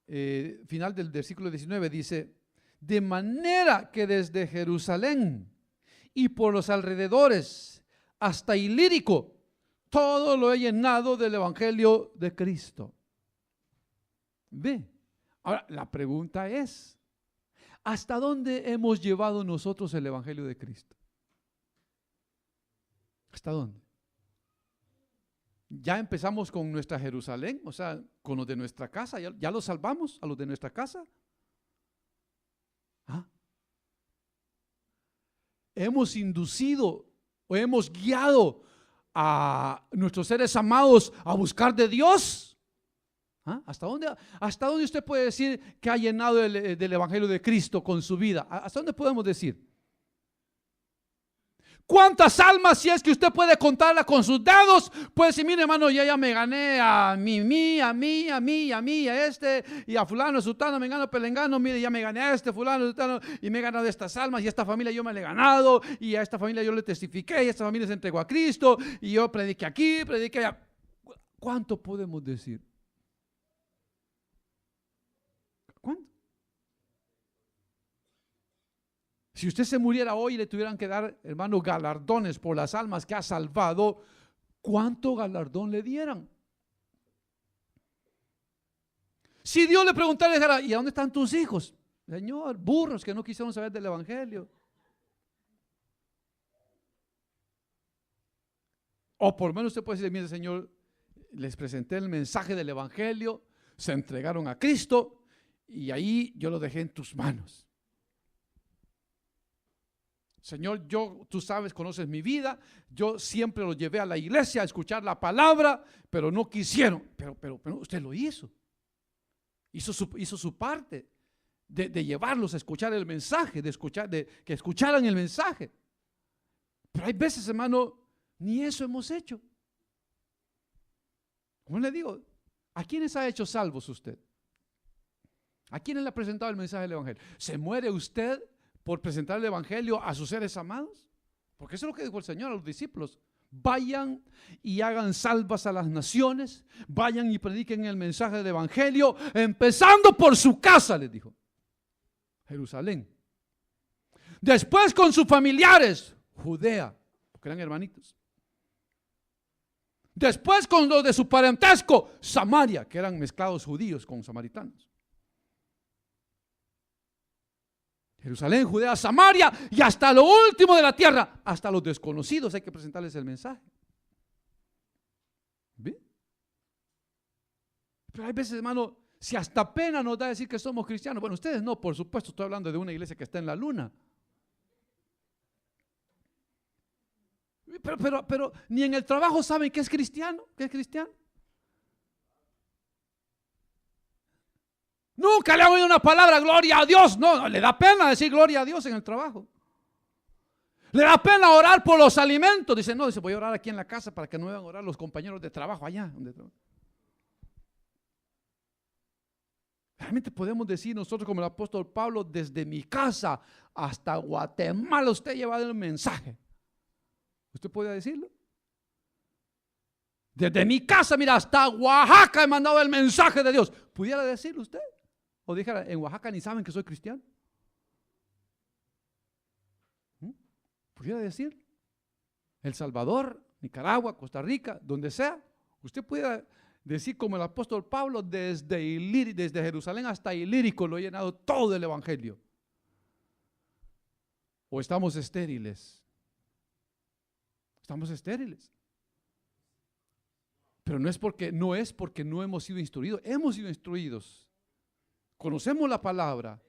S1: final del versículo 19 dice: de manera que desde Jerusalén y por los alrededores hasta Ilírico, todo lo he llenado del evangelio de Cristo. Ve, ahora la pregunta es: ¿hasta dónde hemos llevado nosotros el evangelio de Cristo? ¿Hasta dónde? Ya empezamos con nuestra Jerusalén, o sea, con los de nuestra casa. ¿Ya los salvamos a los de nuestra casa? ¿Ah? Hemos inducido o hemos guiado a nuestros seres amados a buscar de Dios. ¿Ah? ¿Hasta dónde usted puede decir que ha llenado del evangelio de Cristo con su vida? ¿Hasta dónde podemos decir? ¿Cuántas almas, si es que usted puede contarla con sus dedos? Puede decir: mire, hermano, ya me gané a mí, a este, y a fulano, sutano, mengano, pelengano. Mire, ya me gané a este fulano, sutano, y me he ganado estas almas, y a esta familia yo me la he ganado, y a esta familia yo le testifiqué, y a esta familia se entregó a Cristo, y yo prediqué aquí, prediqué allá. ¿Cuánto podemos decir? ¿Cuánto? Si usted se muriera hoy y le tuvieran que dar, hermano, galardones por las almas que ha salvado, ¿cuánto galardón le dieran? Si Dios le preguntara: ¿y a dónde están tus hijos? Señor, burros que no quisieron saber del evangelio. O por lo menos usted puede decir: mire, Señor, les presenté el mensaje del evangelio, se entregaron a Cristo y ahí yo lo dejé en tus manos. Señor, tú sabes, conoces mi vida, yo siempre los llevé a la iglesia a escuchar la palabra, pero no quisieron. Pero usted lo hizo. Hizo su parte de llevarlos a escuchar el mensaje, de que escucharan el mensaje. Pero hay veces, hermano, ni eso hemos hecho. Como le digo, ¿a quiénes ha hecho salvos usted? ¿A quiénes le ha presentado el mensaje del evangelio? ¿Se muere usted por presentar el evangelio a sus seres amados? Porque eso es lo que dijo el Señor a los discípulos: vayan y hagan salvas a las naciones, vayan y prediquen el mensaje del evangelio, empezando por su casa, les dijo, Jerusalén. Después con sus familiares, Judea, porque eran hermanitos. Después con los de su parentesco, Samaria, que eran mezclados judíos con samaritanos. Jerusalén, Judea, Samaria y hasta lo último de la tierra, hasta los desconocidos hay que presentarles el mensaje. ¿Ve? Pero hay veces, hermano, si hasta pena nos da decir que somos cristianos. Bueno, ustedes no, por supuesto, estoy hablando de una iglesia que está en la luna. Pero ni en el trabajo saben que es cristiano, Nunca le han oído una palabra gloria a Dios. No, le da pena decir gloria a Dios en el trabajo. Le da pena orar por los alimentos. Dice: no, voy a orar aquí en la casa para que no vayan a orar los compañeros de trabajo allá. Realmente podemos decir nosotros, como el apóstol Pablo: desde mi casa hasta Guatemala usted ha llevado el mensaje. ¿Usted puede decirlo? Desde mi casa, mira, hasta Oaxaca he mandado el mensaje de Dios. ¿Pudiera decirlo usted? O dijera: en Oaxaca ni saben que soy cristiano. ¿Pudiera decir? El Salvador, Nicaragua, Costa Rica, donde sea, usted pudiera decir como el apóstol Pablo: desde Jerusalén hasta Ilírico lo he llenado todo el evangelio. ¿O estamos estériles? Estamos estériles. Pero no es porque no hemos sido instruidos. Hemos sido instruidos. Conocemos la palabra,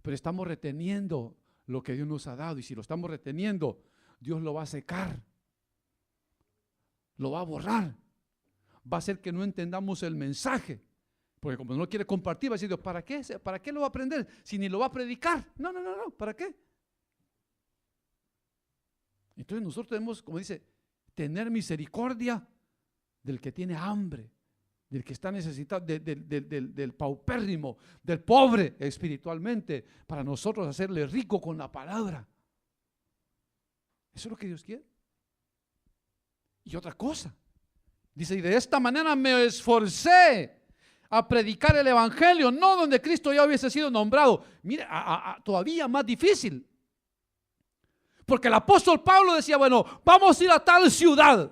S1: pero estamos reteniendo lo que Dios nos ha dado. Y si lo estamos reteniendo, Dios lo va a secar, lo va a borrar, va a hacer que no entendamos el mensaje. Porque como no quiere compartir, va a decir: Dios, ¿para qué lo va a aprender si ni lo va a predicar? No, ¿para qué? Entonces nosotros tenemos, como dice, tener misericordia del que tiene hambre, del que está necesitado, del paupérrimo, del pobre espiritualmente, para nosotros hacerle rico con la palabra. Eso es lo que Dios quiere. Y otra cosa, dice: y de esta manera me esforcé a predicar el evangelio, no donde Cristo ya hubiese sido nombrado. Mire, todavía más difícil. Porque el apóstol Pablo decía, bueno, vamos a ir a tal ciudad.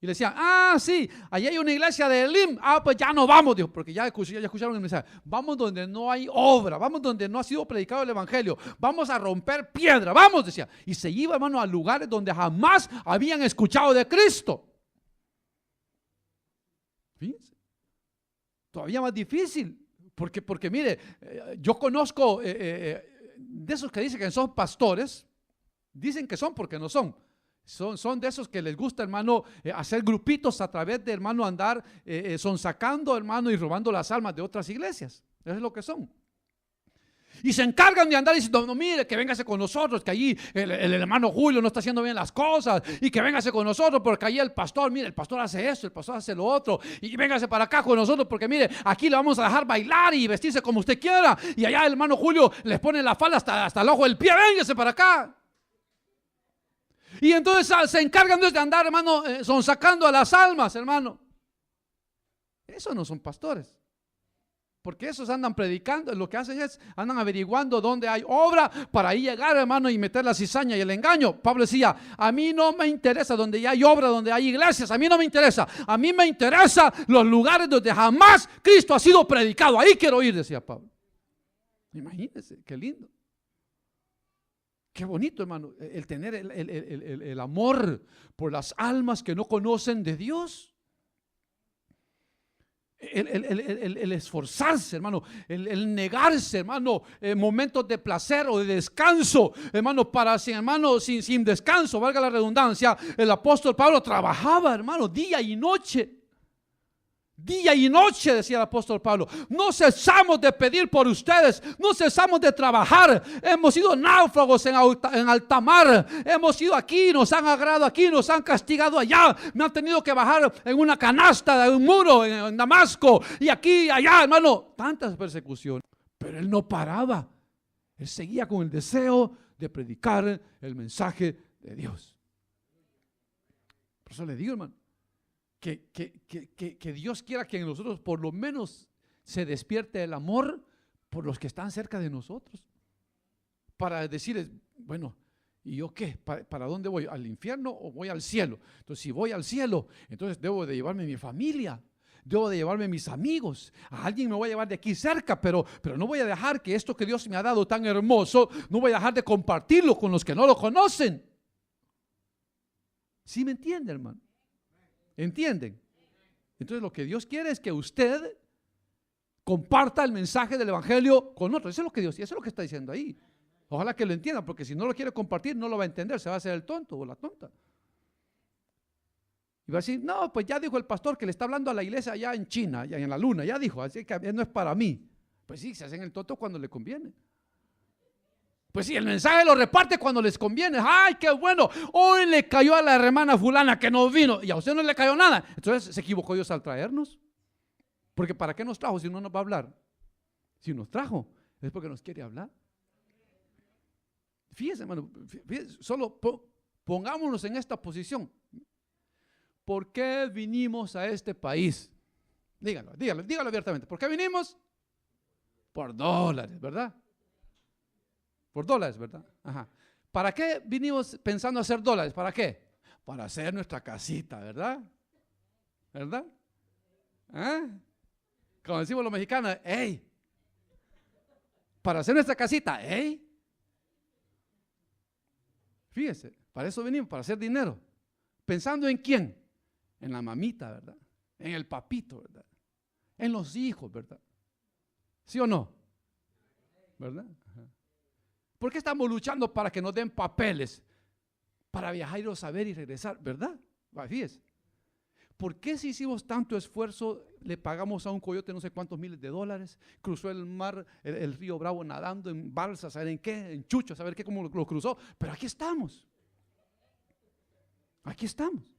S1: Y le decían, sí, allá hay una iglesia de Elim. Pues ya no vamos, dijo, porque ya escucharon el mensaje. Vamos donde no hay obra, vamos donde no ha sido predicado el evangelio. Vamos a romper piedra, vamos, decía. Y se iba, hermano, a lugares donde jamás habían escuchado de Cristo. Fíjense, todavía más difícil. Porque mire, yo conozco de esos que dicen que son pastores. Dicen que son porque no son. Son de esos que les gusta, hermano, hacer grupitos a través de, hermano, andar sonsacando, hermano, y robando las almas de otras iglesias. Eso es lo que son. Y se encargan de andar diciendo, no, mire, que véngase con nosotros, que allí el hermano Julio no está haciendo bien las cosas, y que véngase con nosotros, porque allí el pastor, mire, el pastor hace esto, el pastor hace lo otro, y véngase para acá con nosotros, porque mire, aquí le vamos a dejar bailar y vestirse como usted quiera, y allá el hermano Julio les pone la falda hasta el ojo del pie, véngase para acá. Y entonces se encargan de andar, hermano, sonsacando a las almas, hermano. Esos no son pastores. Porque esos andan predicando, lo que hacen es, andan averiguando dónde hay obra para ahí llegar, hermano, y meter la cizaña y el engaño. Pablo decía, a mí no me interesa donde ya hay obra, donde hay iglesias, a mí no me interesa. A mí me interesa los lugares donde jamás Cristo ha sido predicado. Ahí quiero ir, decía Pablo. Imagínense, qué lindo. Qué bonito, hermano, el tener el amor por las almas que no conocen de Dios. El esforzarse, hermano, el negarse, hermano, momentos de placer o de descanso, hermano, sin descanso, valga la redundancia. El apóstol Pablo trabajaba, hermano, día y noche. Día y noche, decía el apóstol Pablo. No cesamos de pedir por ustedes, no cesamos de trabajar. Hemos sido náufragos en alta mar. Hemos ido aquí, nos han agarrado aquí, nos han castigado allá. Me han tenido que bajar en una canasta de un muro en Damasco. Y aquí y allá, hermano, tantas persecuciones. Pero él no paraba. Él seguía con el deseo de predicar el mensaje de Dios. Por eso le digo, hermano, que Dios quiera que en nosotros por lo menos se despierte el amor por los que están cerca de nosotros, para decirles, bueno, ¿y yo qué? ¿Para dónde voy? ¿Al infierno o voy al cielo? Entonces, si voy al cielo, entonces debo de llevarme mi familia, debo de llevarme mis amigos, a alguien me voy a llevar de aquí cerca, pero no voy a dejar que esto que Dios me ha dado tan hermoso, no voy a dejar de compartirlo con los que no lo conocen. ¿Sí me entiende, hermano? ¿Entienden? Entonces lo que Dios quiere es que usted comparta el mensaje del evangelio con otros. Eso es lo que Dios, eso es lo que está diciendo ahí. Ojalá que lo entienda, porque si no lo quiere compartir no lo va a entender, se va a hacer el tonto o la tonta. Y va a decir, no, pues ya dijo el pastor que le está hablando a la iglesia allá en China, allá en la luna, ya dijo, así que no es para mí. Pues sí, se hacen el tonto cuando le conviene. Pues sí, el mensaje lo reparte cuando les conviene. ¡Ay, qué bueno! Hoy le cayó a la hermana fulana que no vino y a usted no le cayó nada. Entonces se equivocó Dios al traernos. Porque ¿para qué nos trajo si no nos va a hablar? Si nos trajo es porque nos quiere hablar. Fíjese, hermano, solo pongámonos en esta posición. ¿Por qué vinimos a este país? Dígalo abiertamente. ¿Por qué vinimos? Por dólares, ¿verdad? Por dólares, ¿verdad? Ajá. ¿Para qué vinimos pensando hacer dólares? ¿Para qué? Para hacer nuestra casita, ¿verdad? ¿Verdad? Como decimos los mexicanos, ¡ey! Para hacer nuestra casita, ¡ey! Fíjese, para eso venimos, para hacer dinero. ¿Pensando en quién? En la mamita, ¿verdad? En el papito, ¿verdad? En los hijos, ¿verdad? ¿Sí o no? ¿Verdad? Ajá. ¿Por qué estamos luchando para que nos den papeles? Para viajar y saber y regresar, ¿verdad? Fíjese. ¿Por qué si hicimos tanto esfuerzo, le pagamos a un coyote no sé cuántos miles de dólares, cruzó el mar, el río Bravo nadando en balsas, ¿saben en qué? En chucho, ¿saber qué? ¿Cómo lo cruzó? Pero aquí estamos. Aquí estamos.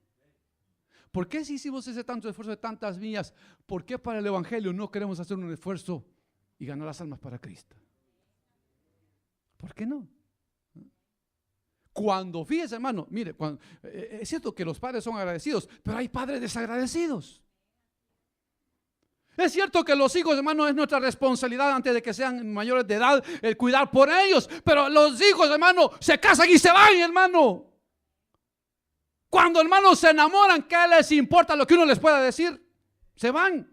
S1: ¿Por qué si hicimos ese tanto esfuerzo de tantas millas? ¿Por qué para el evangelio no queremos hacer un esfuerzo y ganar las almas para Cristo? ¿Por qué no? Cuando, fíjese, hermano, mire, es cierto que los padres son agradecidos, pero hay padres desagradecidos. Es cierto que los hijos, hermano, es nuestra responsabilidad antes de que sean mayores de edad, el cuidar por ellos. Pero los hijos, hermano, se casan y se van, hermano. Cuando, hermanos, se enamoran, ¿qué les importa lo que uno les pueda decir? Se van.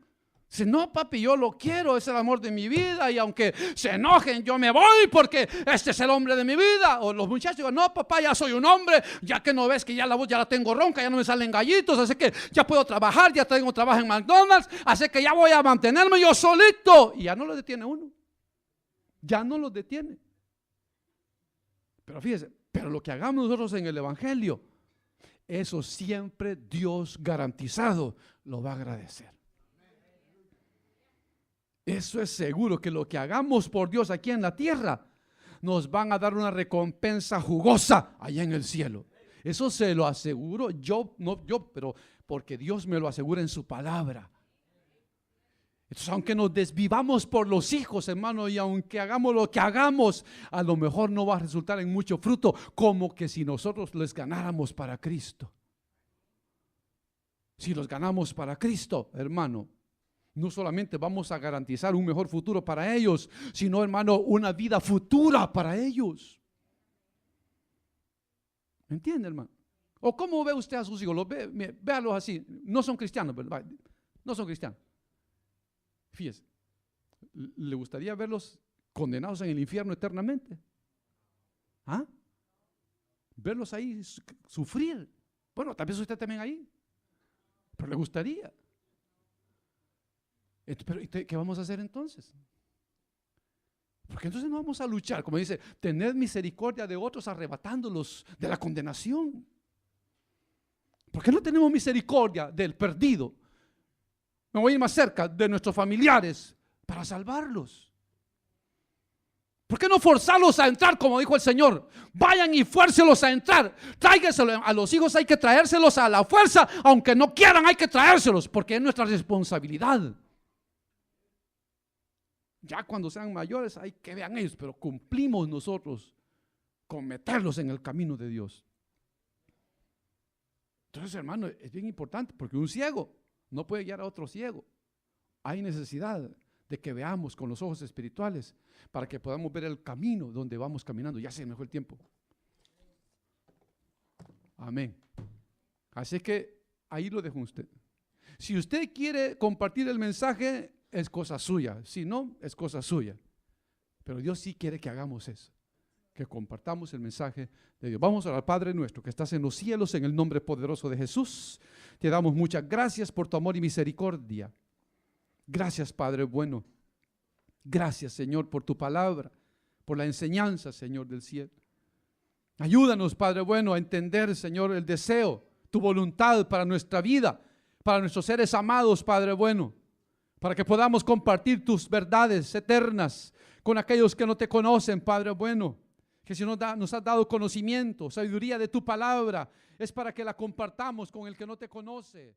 S1: Dice, no, papi, yo lo quiero, es el amor de mi vida, y aunque se enojen, yo me voy porque este es el hombre de mi vida. O los muchachos digan, no, papá, ya soy un hombre, ya que no ves que ya la voz ya la tengo ronca, ya no me salen gallitos, así que ya puedo trabajar, ya tengo trabajo en McDonald's, así que ya voy a mantenerme yo solito. Y ya no lo detiene uno, ya no lo detiene. Pero fíjese, pero lo que hagamos nosotros en el evangelio, eso siempre Dios garantizado lo va a agradecer. Eso es seguro, que lo que hagamos por Dios aquí en la tierra nos van a dar una recompensa jugosa allá en el cielo. Eso se lo aseguro yo, no yo, pero porque Dios me lo asegura en su palabra. Entonces, aunque nos desvivamos por los hijos, hermano, y aunque hagamos lo que hagamos, a lo mejor no va a resultar en mucho fruto, como que si nosotros les ganáramos para Cristo. Si los ganamos para Cristo, hermano, no solamente vamos a garantizar un mejor futuro para ellos, sino, hermano, una vida futura para ellos. ¿Me entiende, hermano? ¿O cómo ve usted a sus hijos? Véalos así. No son cristianos, ¿verdad? No son cristianos. Fíjese, ¿le gustaría verlos condenados en el infierno eternamente? ¿Ah? Verlos ahí sufrir. Bueno, tal vez usted también ahí, pero le gustaría. Pero ¿qué vamos a hacer entonces? Porque entonces no vamos a luchar, como dice, tener misericordia de otros arrebatándolos de la condenación. ¿Por qué no tenemos misericordia del perdido? Me voy a ir más cerca de nuestros familiares para salvarlos. ¿Por qué no forzarlos a entrar, como dijo el Señor? Vayan y fuércelos a entrar. Tráiganselos a los hijos, hay que traérselos a la fuerza, aunque no quieran, hay que traérselos, porque es nuestra responsabilidad. Ya cuando sean mayores hay que vean ellos, pero cumplimos nosotros con meterlos en el camino de Dios. Entonces, hermano, es bien importante, porque un ciego no puede guiar a otro ciego. Hay necesidad de que veamos con los ojos espirituales para que podamos ver el camino donde vamos caminando. Ya se me fue el tiempo. Amén. Así que ahí lo dejo usted. Si usted quiere compartir el mensaje, es cosa suya. Si no, es cosa suya. Pero Dios sí quiere que hagamos eso, que compartamos el mensaje de Dios. Vamos a orar. Padre nuestro que estás en los cielos, en el nombre poderoso de Jesús, te damos muchas gracias por tu amor y misericordia. Gracias, Padre bueno. Gracias, Señor, por tu palabra, por la enseñanza, Señor del cielo. Ayúdanos, Padre bueno, a entender, Señor, el deseo, tu voluntad para nuestra vida, para nuestros seres amados, Padre bueno, para que podamos compartir tus verdades eternas con aquellos que no te conocen, Padre bueno. Que si nos has dado conocimiento, sabiduría de tu palabra, es para que la compartamos con el que no te conoce.